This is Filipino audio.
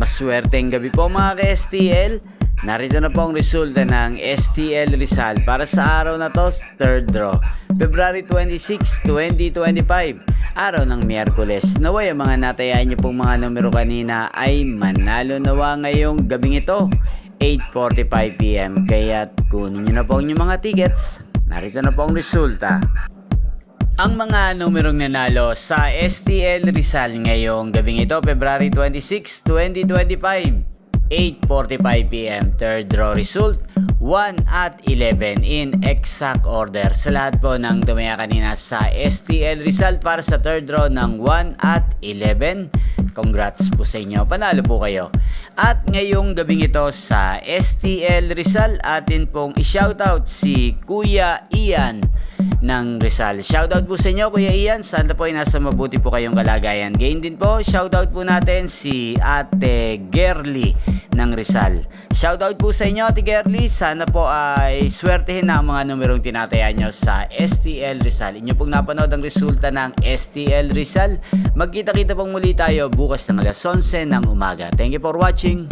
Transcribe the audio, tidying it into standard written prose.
Maswerteng gabi po mga ka-STL. Narito na po ang resulta ng STL Rizal para sa araw na to, third draw, February 26, 2025, araw ng Miyerkules. Naway ang mga natayaan niyo pong mga numero kanina ay manalo nawa ngayong gabing ito, 8:45 PM. Kaya kunin niyo na po ang inyong mga tickets. Narito na po ang resulta. Ang mga numerong nanalo sa STL Rizal ngayong gabing ito, February 26, 2025, 8:45 PM. Third draw result, 1 at 11 in exact order. Sa lahat po ng tumaya kanina sa STL Rizal para sa third draw ng 1 at 11, congrats po sa inyo, panalo po kayo. At ngayong gabing ito sa STL Rizal, atin pong i-shoutout si Kuya Ian ng Rizal. Shoutout po sa inyo Kuya Ian, sana po ay nasa mabuti po kayong kalagayan. Gain din po, shoutout po natin si Ate Gerly ng Rizal. Shoutout po sa inyo Ate Gerly, sana po ay swertehin na ang mga numerong tinataya nyo sa STL Rizal. Inyo pong napanood ang resulta ng STL Rizal. Magkita-kita pong muli tayo bukas ng alas 11 ng umaga. Thank you for watching.